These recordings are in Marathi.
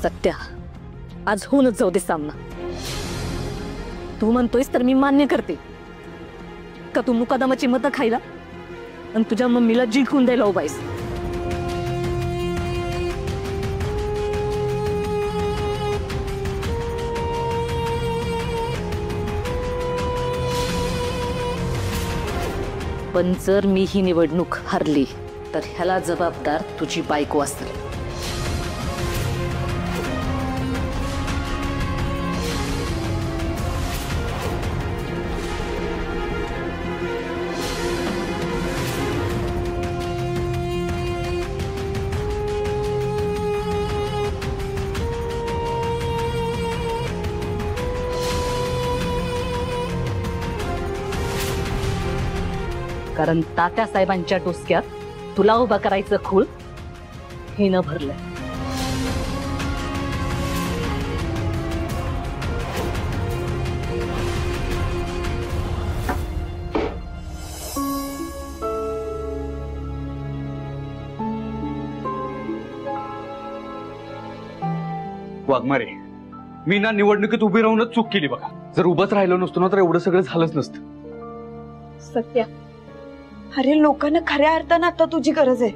सत्या, आज होऊनच जाऊ दे सामना. तू म्हणतोयस तर मी मान्य करते का तू मुकादमाची मतं खायला आणि तुझ्या मम्मीला जिंकून द्यायला उभायस. पण जर मी ही निवडणूक हरली तर ह्याला जबाबदार तुझी बायको असेल. कारण तात्या साहेबांच्या डोसक्यात तुला उभा करायचं खूळ हे न भरलंय. वाघमारे, मी ना निवडणुकीत उभी राहूनच चूक केली बघा. जर उभंच राहिलो नसतो ना तर एवढं सगळं झालंच नसतं. सत्या, अरे लोकांना खऱ्या अर्थानं आता तुझी गरज आहे.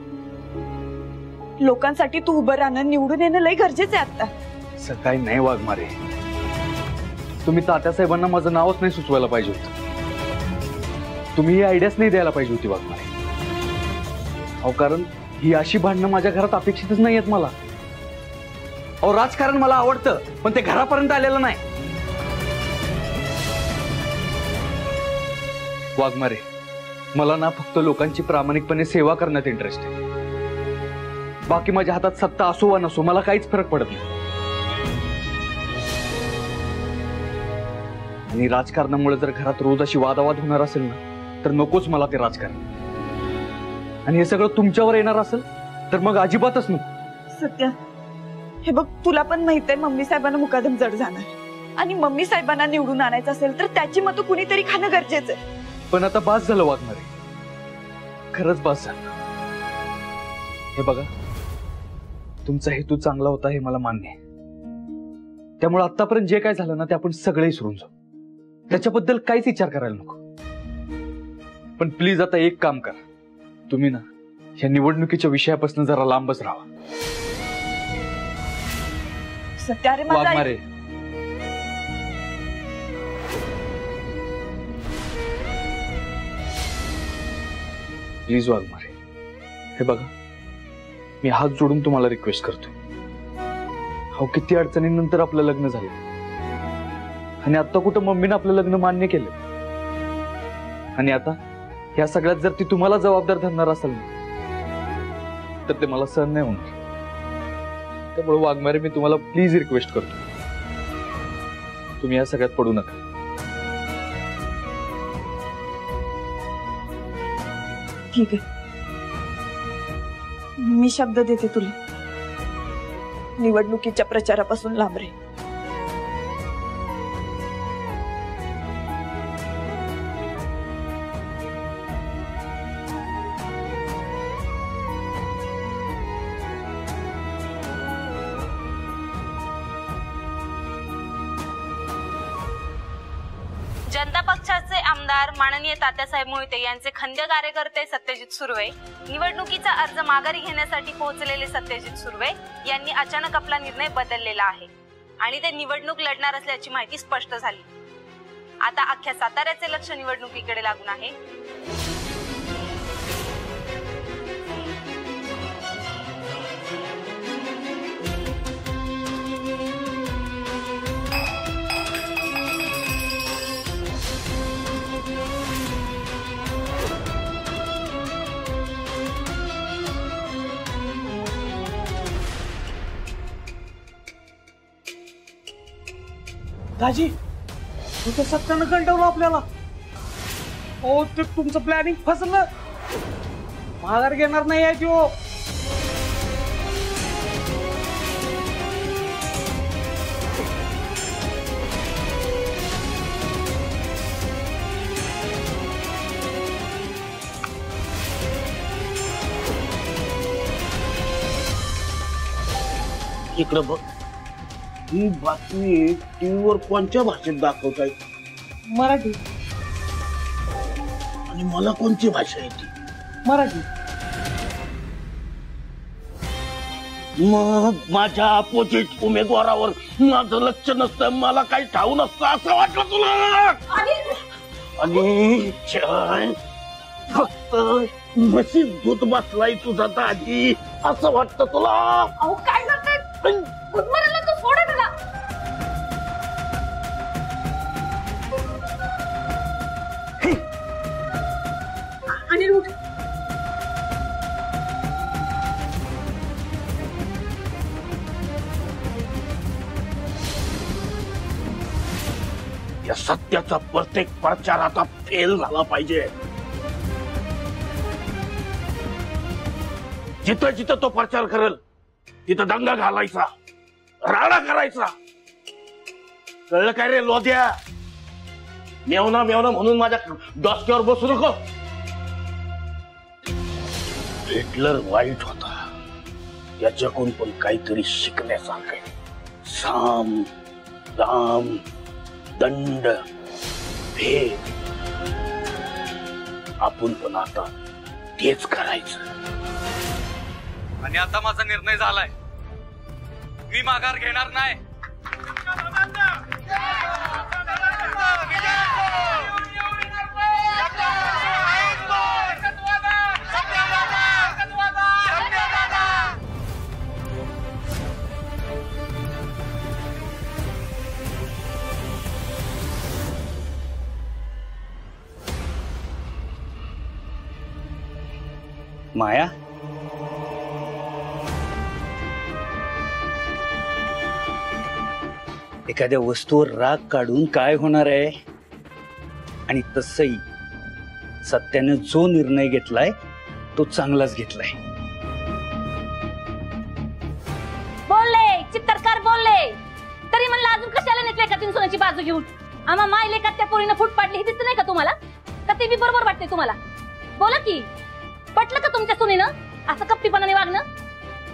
लोकांसाठी तू उभं राहणं, निवडून येणं लय गरजेचं आहे आता. सकाळी नाही वाघमारे, तुम्ही तात्यासाहेबांना माझं नावच नाही सुचवायला पाहिजे होतं. तुम्ही ही आयडियाच नाही द्यायला पाहिजे होती वाघमारे. अहो, कारण ही अशी भांडणं माझ्या घरात अपेक्षितच नाही आहेत मला. अहो, राजकारण मला आवडतं पण ते घरापर्यंत आलेलं नाही. वाघमारे, मला ना फक्त लोकांची प्रामाणिकपणे सेवा करण्यात इंटरेस्ट आहे. बाकी माझ्या हातात सत्ता असो वा नसो मला काहीच फरक पडत नाही. आणि राजकारणामुळे जर घरात रोज अशी वादावाद होणार असेल ना तर नकोच मला ते राजकारण. आणि हे सगळं तुमच्यावर येणार असेल तर मग अजिबातच नको. सत्या, हे बघ, तुला पण माहित आहे मम्मी साहेबांना मुकादम जड जाणार. आणि मम्मी साहेबांना निवडून आणायचं असेल तर त्याची मतं कुणीतरी खाणं गरजेचं आहे. पण आता बास झालं वाघमारे, खरंच बास झालं. हे बघा, तुमचा हेतू चांगला होता हे मला मान्य आहे. त्यामुळे आतापर्यंत जे काय झालं ना ते आपण सगळे विसरून जाऊ. त्याच्याबद्दल काहीच विचार करायला नको. पण प्लीज आता एक काम करा, तुम्ही ना ह्या निवडणुकीच्या विषयापासून जरा लांबच राहा. सत्या, अरे वाघमारे, प्लीज वाघमारे, हे बघा, मी हात जोडून तुम्हाला रिक्वेस्ट करतोय. हो, किती अडचणींनंतर आपलं लग्न झालं आणि आता कुठं मम्मीने आपलं लग्न मान्य केलं. आणि आता ह्या सगळ्यात जर ती तुम्हाला जबाबदार धरणार असेल ना तर ते मला सहन नाही होणार. त्यामुळे वाघमारे, मी तुम्हाला प्लीज रिक्वेस्ट करतो, तुम्ही या सगळ्यात पडू नका. ठीक आहे, मी शब्द देते तुला, निवडणुकीच्या प्रचारापासून लांब रे. जनता पक्षाचे आमदार माननीय तात्यासाहेब मोहिते यांचे खंद्य कार्यकर्ते सत्यजित सुर्वे निवडणुकीचा अर्ज माघारी घेण्यासाठी पोहोचलेले सत्यजित सुर्वे यांनी अचानक आपला निर्णय बदललेला आहे आणि ते निवडणूक लढणार असल्याची माहिती स्पष्ट झाली. आता अख्ख्या साताऱ्याचे लक्ष निवडणुकीकडे लागून आहे. दाजी, तुझं सत्यानं कंटाळलं आपल्याला. हो, ते तुमचं प्लॅनिंग फसलं. माघार घेणार नाही आहे तो. इकडं बघ, ही बातमी टीव्हीवर कोणत्या भाषेत दाखवतायत? मराठी. आणि मला कोणती भाषा येते? मराठी. मग माझ्या अपोजिट उमेदवारावर माझं लक्ष नसतं, मला काही ठाऊ नसतं असं वाटलं तुला? आणि छान फक्त म्हशीत दूध बसलाय तुझा दाजी असं वाटतं तुला? अहो काय करताय? गुदमराला तो सोडा त्याला. अनिल उठ. या सत्याचा प्रत्येक प्रचार आता फेल झाला पाहिजे. जिथं जिथं तो प्रचार करेल तिथं दंगा घालायचा, राडा करायचा. कळलं काय रे लोध्या? मेवना मेवना म्हणून माझ्या डोसक्यावर बसू नको. हिटलर वाईट होता, याच्याकडून पण काहीतरी शिकण्यासारखं आहे. साम दाम दंड भेद, आपण पण आता तेच करायचं. आणि आता माझा निर्णय झालाय, मी माघार घेणार नाही. माया, एखाद्या वस्तूवर राग काढून काय होणार आहे? आणि तसही सत्याने जो निर्णय घेतलाय तो चांगलाच घेतलाय. बोलले चित्तरकार बोलले तरी म्हणलं अजून कशाला नेतले का तीन सोन्याची बाजू घेऊन? आम्हा माय लेखात त्या पोरीनं फूट पाडली हे दिसत नाही का तुम्हाला? का ते बी बरोबर वाटते तुम्हाला? बोला की, पटलं का तुमच्या सुनेनं असं कप्पीपणाने वागणं?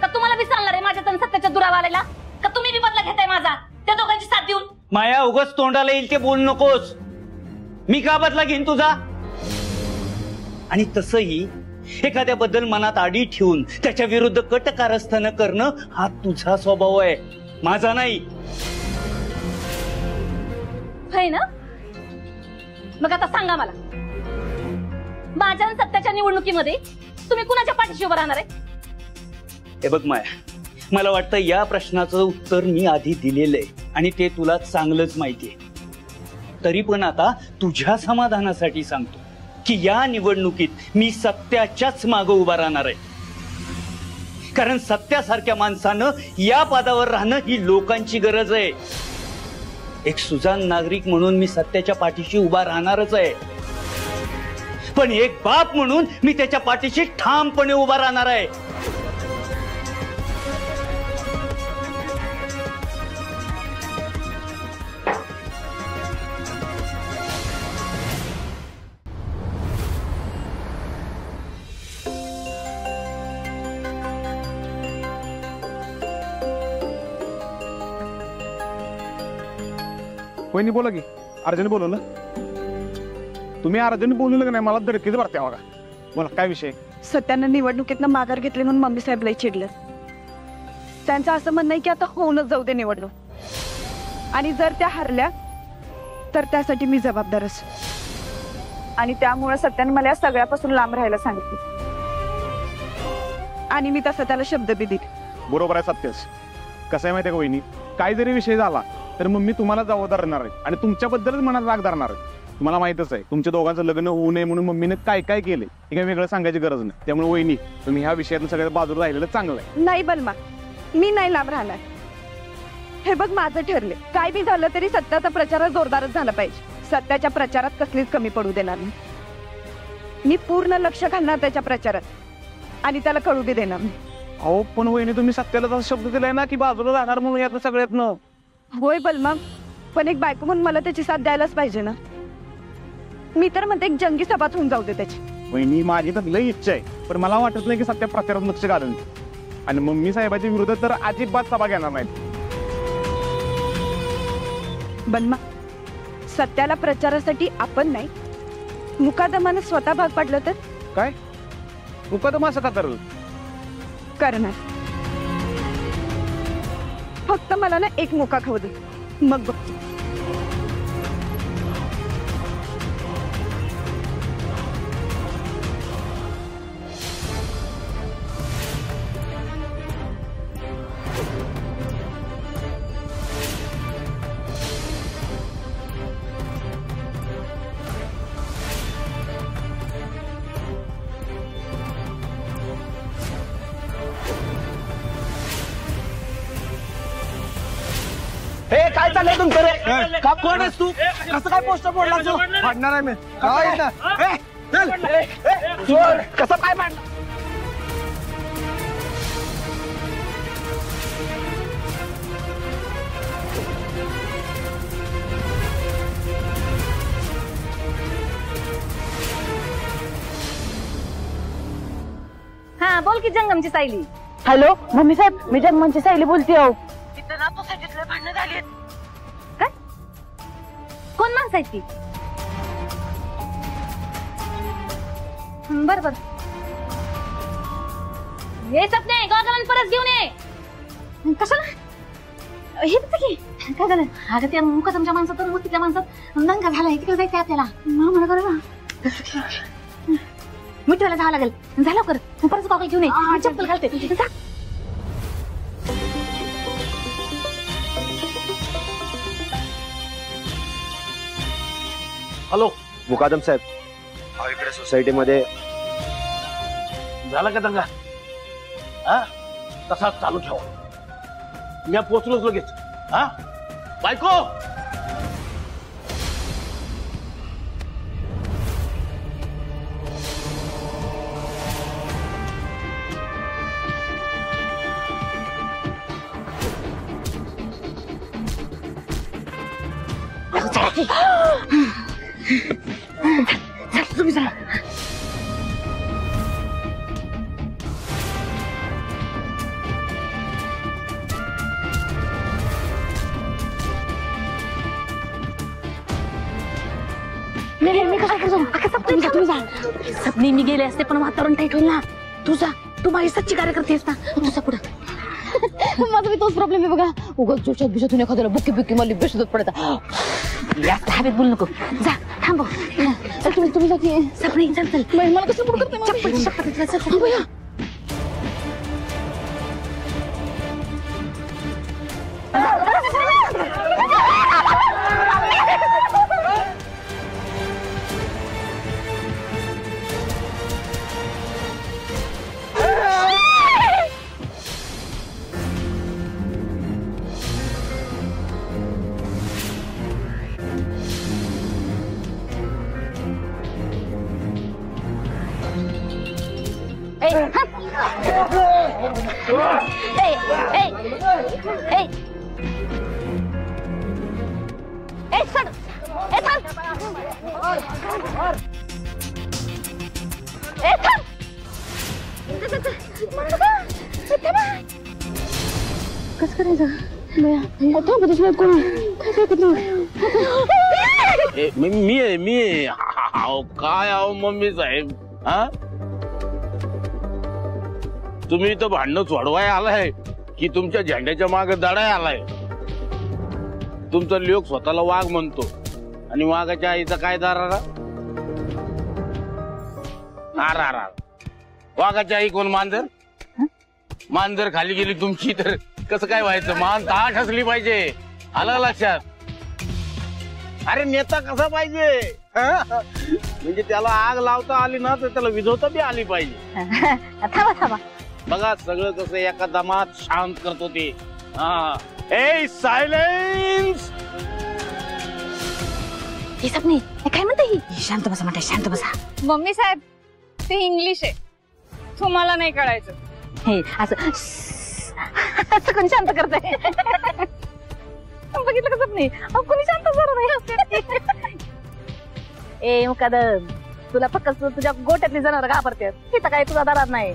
का तुम्हाला बी चालणार आहे माझ्या तन सत्याच्या दुरावा आलेला? का तुम्ही बी बदला घेताय माझा त्या दोघांची साथ देऊन? माया, उगाच तोंडाला येईल ते बोलू नकोस. मी का बदला घेईन तुझा? आणि तसही एखाद्याबद्दल मनात आडी ठेवून त्याच्या विरुद्ध कट कारस्थान करणं हा तुझा स्वभाव आहे, माझा नाही. है ना? मग आता सांगा मला, माझ्या आणि सत्याच्या निवडणुकीमध्ये तुम्ही कुणाच्या पाठीशी उभं राहणार आहे? हे बघ माया, मला वाटतं या प्रश्नाचं उत्तर मी आधी दिलेलं आहे आणि ते तुला चांगलंच माहितीये. तरी पण आता तुझ्या समाधानासाठी सांगतो की या निवडणुकीत मी सत्याच्याच मागे उभा राहणार आहे. कारण सत्यासारख्या माणसानं या पदावर राहणं ही लोकांची गरज आहे. एक सुजाण नागरिक म्हणून मी सत्याच्या पाठीशी उभा राहणारच आहे, पण एक बाप म्हणून मी त्याच्या पाठीशी ठामपणे उभा राहणार आहे. वहिनी बोला की, अर्जंट बोलवलं? तुम्ही अर्जंट बोलवलं का नाही? मला धडकीच भरते बघा. बोला काय विषय? सत्यानं निवडणुकीतनं माघार घेतली म्हणून मम्मी साहेब लई चिडलं. त्यांचं असं म्हणणं आहे की आता होऊनच जाऊ दे निवडणूक, आणि जर त्या हरल्या तर त्यासाठी मी जबाबदारच. आणि त्यामुळे सत्यानं मला या सगळ्यापासून लांब राहायला सांगितलं, आणि मी तसं त्याला शब्द बी दिले. बरोबर आहे सत्यच. कसं आहे माहिती आहे का वहिनी, काय जरी विषय झाला तर मग मी तुम्हाला जबाबदार राहणार आहे आणि तुमच्याबद्दलच मनात राग धरणार आहे. तुम्हाला माहितच आहे तुमच्या दोघांचं लग्न होऊ नये म्हणून मम्मीने काय काय केले हे काही वेगळं सांगायची गरज नाही. त्यामुळे वहिनी, तुम्ही ह्या विषयातून सगळ्या बाजूला राहिलेलं चांगलं आहे. नाही बलमा, मी नाही लांब राहणार. हे बघ, माझं ठरले, काय बी झालं तरी सत्याचा प्रचार जोरदारच झाला पाहिजे. सत्याच्या प्रचारात कसलीच कमी पडू देणार नाही. मी पूर्ण लक्ष घालणार त्याच्या प्रचारात आणि त्याला कळू बी देणार नाही. अहो पण वहिनी, तुम्ही सत्याला तसा शब्द दिलाय ना की बाजूला राहणार म्हणून यातलं सगळ्यातनं. होय बलमा, पण एक बायको म्हणून मला त्याची साथ द्यायलाच पाहिजे ना. मी तर म्हणते एक जंगी सभाच होऊन जाऊ दे त्याची. वहिनी, माझी तर लई इच्छा आहे, पण मला वाटत नाही की सत्या प्रचारात लक्ष घालून. आणि मम्मी साहेबाच्या विरोधात तर अजिबात सभा घेणार नाहीत. बन्मा, सत्याला प्रचारासाठी आपण नाही, मुकादमानं स्वतः भाग पाडलं तर काय मुकदमा असं का करल? करणार. फक्त मला ना एक मोका खाऊ दे, मग बघ. हे काय चाललंय तुमचं रे? का कोण आहेस तू? कसं काय पोस्टर बोलला तू? फाडणार आहे मी. काय ना? चल. चोर. कसं काय मांडलं? हा बोल की जंगमची सायली. हॅलो मम्मी साहेब, मी जगमनची सायली बोलते हो. काय कोण माणसं आहेत ती? बर बर हे सप नाही गॉगल परत घेऊन ये. कशाला हे की काय झालं? अगं त्या मुकादमच्या माणसात तर मुतीतल्या माणसात दंगा झालाय, तिकडे जायचंय आपल्याला. मला करा मिठवायला जावं लागेल. झालं कर परत गॉगल घेऊन ये, चप्पल घालते. हॅलो मुकादम साहेब, इकडे सोसायटीमध्ये झाला का दंगा? हा तसाच चालू ठेवा. मी पोचलोच लगेच. हा बायको तुम्ही जा. सपनी मी गेले असते पण वातावरण टाईट होईल ना. तुझा तू माझी सच्ची कार्यकर्ती आहेस ना, तुझा पुढं. माझा बी तोच प्रॉब्लेम आहे बघा. उगाच जोशात बिशातून एखाद्याला बुक्की बुक्की मला बेशुद्ध पडता. जास्त हवेत बोलू नको. जा थांबव. तुम्ही जा की. सपनी चल चल. मला कसं पुढं करते चप्पल चप्पल चल. कसं करायचं कोण मी काय आहो मम्मी साहेब. हा तुम्ही इथं भांडणं सोडवाय आलाय की तुमच्या झेंड्याच्या मागे दडाय आलाय? तुमचा लोक स्वतःला वाघ म्हणतो आणि वाघाच्या आईचा काय दारारा? वाघाची आई कोण? मांजर. मांजर खाली गेली तुमची तर कसं काय व्हायचं? मान ताठ असली पाहिजे. आलं लक्षात? अरे नेता कसा पाहिजे? म्हणजे त्याला आग लावता आली ना तर त्याला विझवता बी आली पाहिजे. थांबा थांबा. बघा सगळं कसं एका दमात शांत करतो ते. ए सायलेन्स. हे सपनी काय म्हणते ही? शांत बसा म्हणते, शांत बसा. मम्मी साहेब ते इंग्लिश आहे, तुम्हाला नाही कळायचं. हे असं असं कोण शांत करतंय? बघितलं का सपनी? कोणी शांत जरा नाही. ए मुकादम, तुला फक्त तुझ्या गोट्यातली जनावर घाबरते, तिथं काय तुझा दरार नाही.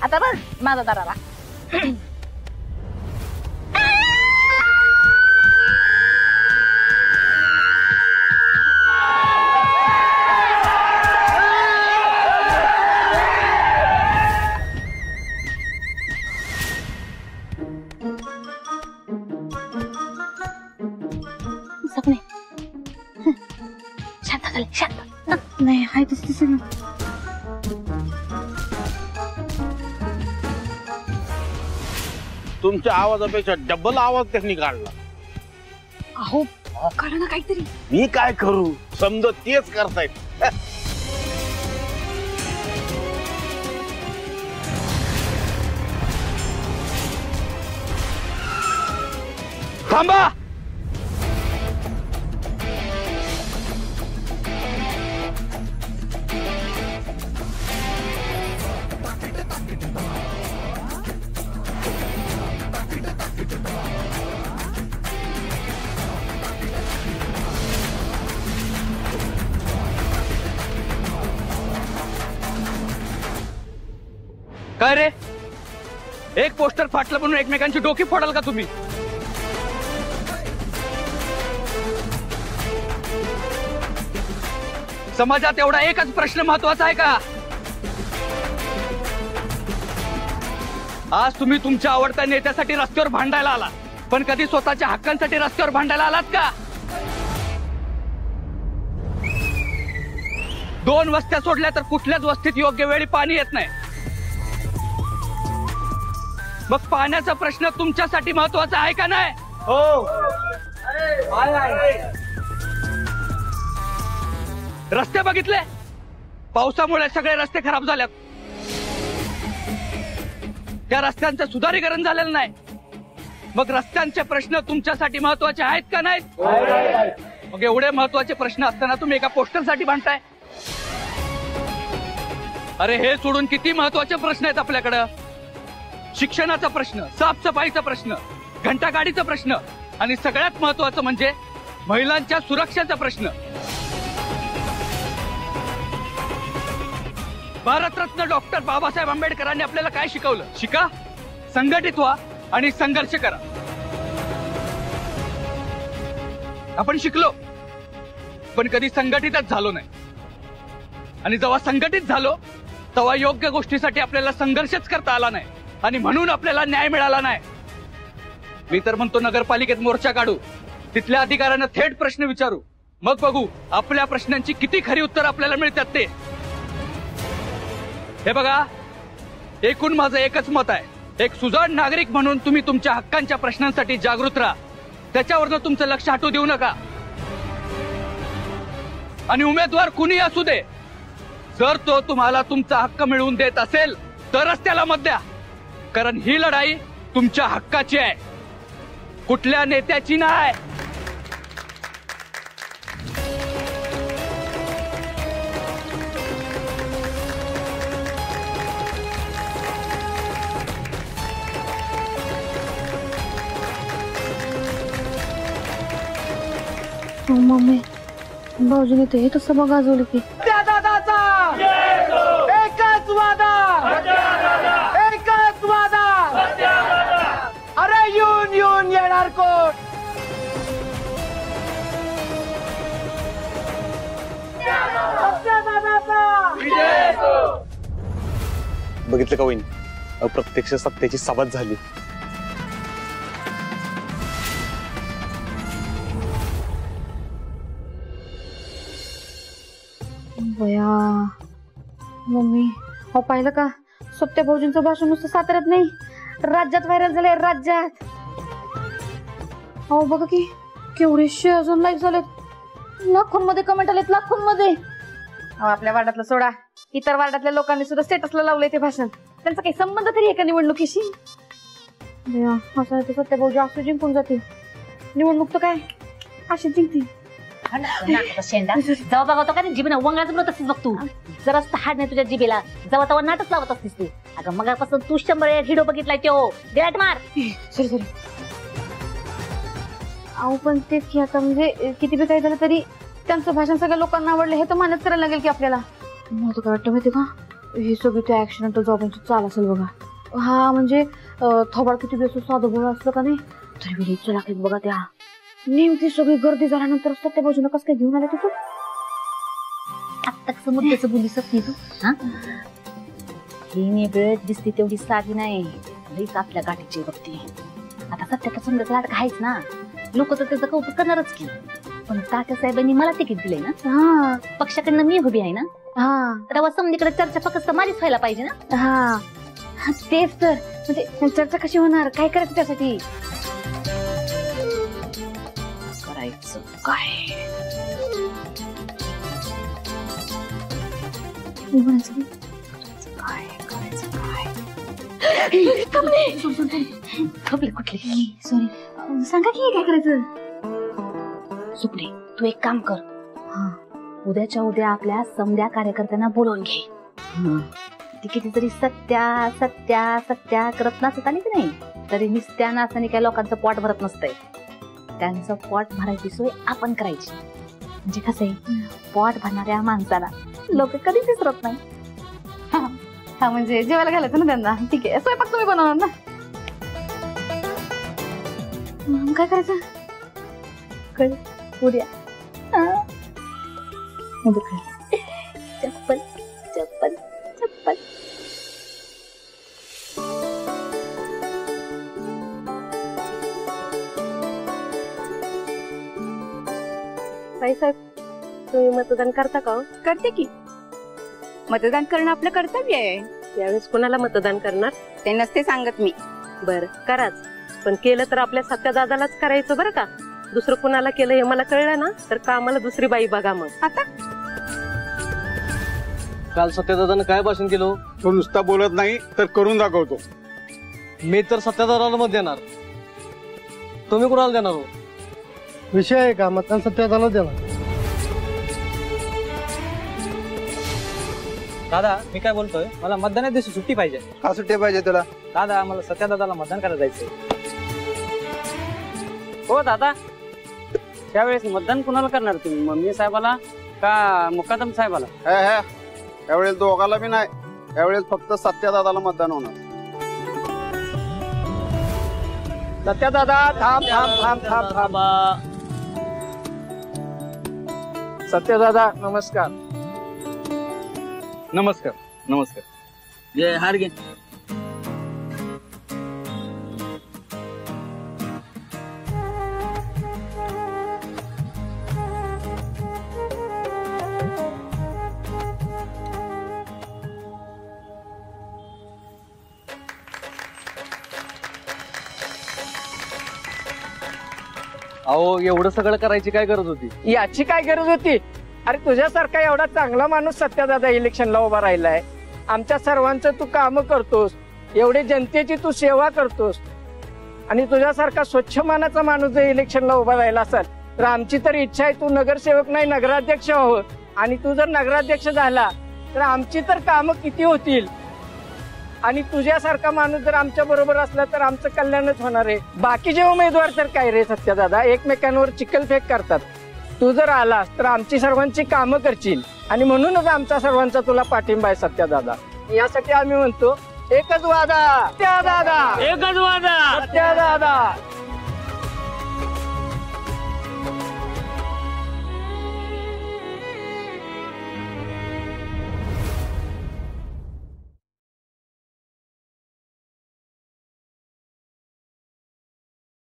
आता बघ माझा दरारा. तुमच्या आवाजापेक्षा डबल आवाज त्यांनी काढला. अहो करा ना काहीतरी. मी काय करू, समजा तेच करतायत. थांबा. काय रे, एक पोस्टर फाटलं म्हणून एकमेकांची डोकी फोडाल का तुम्ही? समाजात एवढा एकच प्रश्न महत्वाचा आहे का? आज तुम्ही तुमच्या आवडत्या नेत्यासाठी रस्त्यावर भांडायला आला, पण कधी स्वतःच्या हक्कांसाठी रस्त्यावर भांडायला आलात का? 2 वस्त्या सोडल्या तर कुठल्याच वस्तीत योग्य वेळी पाणी येत नाही. मग पाण्याचा प्रश्न तुमच्यासाठी महत्वाचा आहे का नाही? हो. रस्ते बघितले, पावसामुळे सगळे रस्ते खराब झालेत. त्या रस्त्यांचं सुधारीकरण झालेलं नाही. मग रस्त्यांचे प्रश्न तुमच्यासाठी महत्वाचे आहेत का नाहीत? मग एवढे महत्वाचे प्रश्न असताना तुम्ही एका पोस्टरसाठी भांडताय. अरे हे सोडून किती महत्वाचे प्रश्न आहेत आपल्याकडं. शिक्षणाचा प्रश्न, साफसफाईचा प्रश्न, घंटागाडीचा प्रश्न आणि सगळ्यात महत्वाचं म्हणजे महिलांच्या सुरक्षेचा प्रश्न. भारतरत्न डॉक्टर बाबासाहेब आंबेडकरांनी आपल्याला काय शिकवलं? शिका, संघटित व्हा आणि संघर्ष करा. आपण शिकलो, पण कधी संघटितच झालो नाही. आणि जेव्हा संघटित झालो तेव्हा योग्य गोष्टीसाठी आपल्याला संघर्षच करता आला नाही आणि म्हणून आपल्याला न्याय मिळाला नाही. मी तर म्हणतो नगरपालिकेत मोर्चा काढू, तिथल्या अधिकाऱ्यांना थेट प्रश्न विचारू, मग बघू आपल्या प्रश्नांची किती खरी उत्तर आपल्याला मिळतात ते. हे बघा, एकूण माझं एकच मत आहे, एक सुजाण नागरिक म्हणून तुम्ही तुमच्या हक्कांच्या प्रश्नांसाठी जागृत राहा. त्याच्यावरनं तुमचं लक्ष हटू देऊ नका. आणि उमेदवार कुणी असू दे, जर तो तुम्हाला तुमचा हक्क मिळवून देत असेल तरच त्याला मत द्या. कारण ही लढाई तुमच्या हक्काची आहे, कुठल्या नेत्याची नाही. मम्मी भाऊजीने ते तसं बघ गाजवलं की. त्या दादाचा एकच वादा, एकच वादा. अरे येऊन येऊन येणार कोण? बघितलं का वहिनी, अप्रत्यक्ष सत्तेची सभा झाली. बया मम्मी, हो पाहिलं का, सत्य भाऊजींचं भाषण नुसतं साताऱ्यात नाही, राज्यात व्हायरल झालंय, राज्यात. हो बघा की केवढे शेअर्स लाईक झालेत, लाखोंमध्ये कमेंट आलेत, लाखोंमध्ये. आपल्या वार्डातलं सोडा, इतर वार्डातल्या लोकांनी सुद्धा स्टेटसला लावलंय ते भाषण. त्यांचा काही संबंध तरी आहे का निवडणुकीशी? असं आहे तर सत्य भाऊजी असं जिंकून जातील. निवडणूक तर काय अशी जिंकतील. जेव्हा बघतो का जिबीना वंगाच बोलत असतीस बघ तू. जरा हाड नाही तुझ्या जिबीला, जेव्हा तेव्हा नाटक लावत असतीस तू. अगं मगापासून तू 100 व्हिडिओ बघितलाय तो डिलीट मार. सॉरी. अहो पण तेच की, आता म्हणजे किती बी काही झालं तरी त्यांचं भाषण सगळ्या लोकांना आवडलं हे तर मान्यच करायला लागेल की आपल्याला. मला काय वाटतं माहिती का, हे सगळी त्या ऍक्सिडेंटल जॉबांची चाल असेल बघा. हा म्हणजे थोबाड किती बेसूर साधं बोल असलं का नाही तरी बी चलाकीत बघा. त्या नेमकी सगळी गर्दी झाल्यानंतर सत्य बाजूला कसं काय घेऊन आला तिथून. आत्ता कसं मुद्द्याचं बोलीस नाही तू. हा ही वेळेत दिसते तेवढी साधी नाही, लईच आपल्या गाठीची बघती. आता सत्याचा समजायचं नाटक आहेच ना, लोक तर त्याचं कौतुक करणारच की. पण तात्या साहेबांनी मला तिकीट दिलंय ना, पक्षाकडनं मी उभी आहे ना, तेव्हा समधीकडे चर्चा फक्त माझीच व्हायला पाहिजे ना. तेच तर म्हणजे चर्चा कशी होणार, काय करायचं त्यासाठी? करायचं काय? खपले कुठले? सॉरी, सांगा की काय करायचं? सुपडे, तू एक काम कर, उद्याच्या उद्या आपल्या समध्या कार्यकर्त्यांना बोलवून घे. ती कितीतरी सत्या सत्या सत्या करत नसत आणि की नाही, तरी निस्त्या नाचताना काय लोकांचं पोट भरत नसतंय. त्यांचं पोट भरायची सोय आपण करायची. म्हणजे कसं आहे, पोट भरणाऱ्या माणसाला लोक कधीच विसरत नाही. हा म्हणजे जेवायला घालायचं ना त्यांना. ठीक आहे, स्वयंपाक तुम्ही बनवणार ना? मग काय करायचं? उद्या चप्पल चप्पल चप्पल. साहेब, तुम्ही मतदान करता का? करते की. मतदान करणं आपलं कर्तव्य आहे. यावेळेस कोणाला मतदान करणार? ते नसते सांगत मी. बर, कराच, पण केलं तर आपल्या सत्यादादालाच करायचं बरं का. दुसरं कोणाला केलं हे मला कळलं ना, तर का आम्हाला दुसरी बाई बघा. मग आता काल सत्यादादानं काय भाषण केलं? तो नुसता बोलत नाही तर करून दाखवतो. मी तर सत्यादादाला मत देणार. तुम्ही कोणाला देणार हो? विषय आहे का? मतदान सत्यादादाला देणार. दादा, मी काय बोलतोय, मला मतदानाच्या दिवशी सुट्टी पाहिजे. का सुट्टी पाहिजे तुला? दादा, मला सत्यादादाला मतदान करायला जायचंय. हो दादा, त्यावेळेस मतदान कुणाला करणार तुम्ही? मम्मी साहेबाला का मुकादम साहेबाला? यावेळेस दोघाला बी नाही, यावेळेस फक्त सत्यादादाला मतदान होणार. सत्यादादा, थांब थांब थांब थांब थांब. सत्यादादा, नमस्कार. नमस्कार. नमस्कार. जय हार घे. अहो, एवढं सगळं करायची काय गरज होती? याची काय गरज होती? अरे तुझ्यासारखा एवढा चांगला माणूस सत्यादादा इलेक्शनला उभा राहिलाय. आमच्या सर्वांचं तू काम करतोस, एवढी जनतेची तू सेवा करतोस, आणि तुझ्यासारखा स्वच्छ मानाचा माणूस जर इलेक्शनला उभा राहिला असेल तर आमची तर इच्छा आहे तू नगरसेवक नाही नगराध्यक्ष व्हावं. आणि तू जर नगराध्यक्ष झाला तर आमची तर कामं किती होतील. आणि तुझ्यासारखा माणूस जर आमच्या बरोबर असला तर आमचं कल्याणच होणार आहे. बाकीचे उमेदवार तर काय रे सत्यादादा, एकमेकांवर चिखलफेक करतात. तू जर आलास तर आमची सर्वांची कामं करशील, आणि म्हणूनच आमचा सर्वांचा तुला पाठिंबा आहे सत्यादादा. यासाठी आम्ही म्हणतो एकच वादा सत्यादादा, एकच वादा सत्यादादा.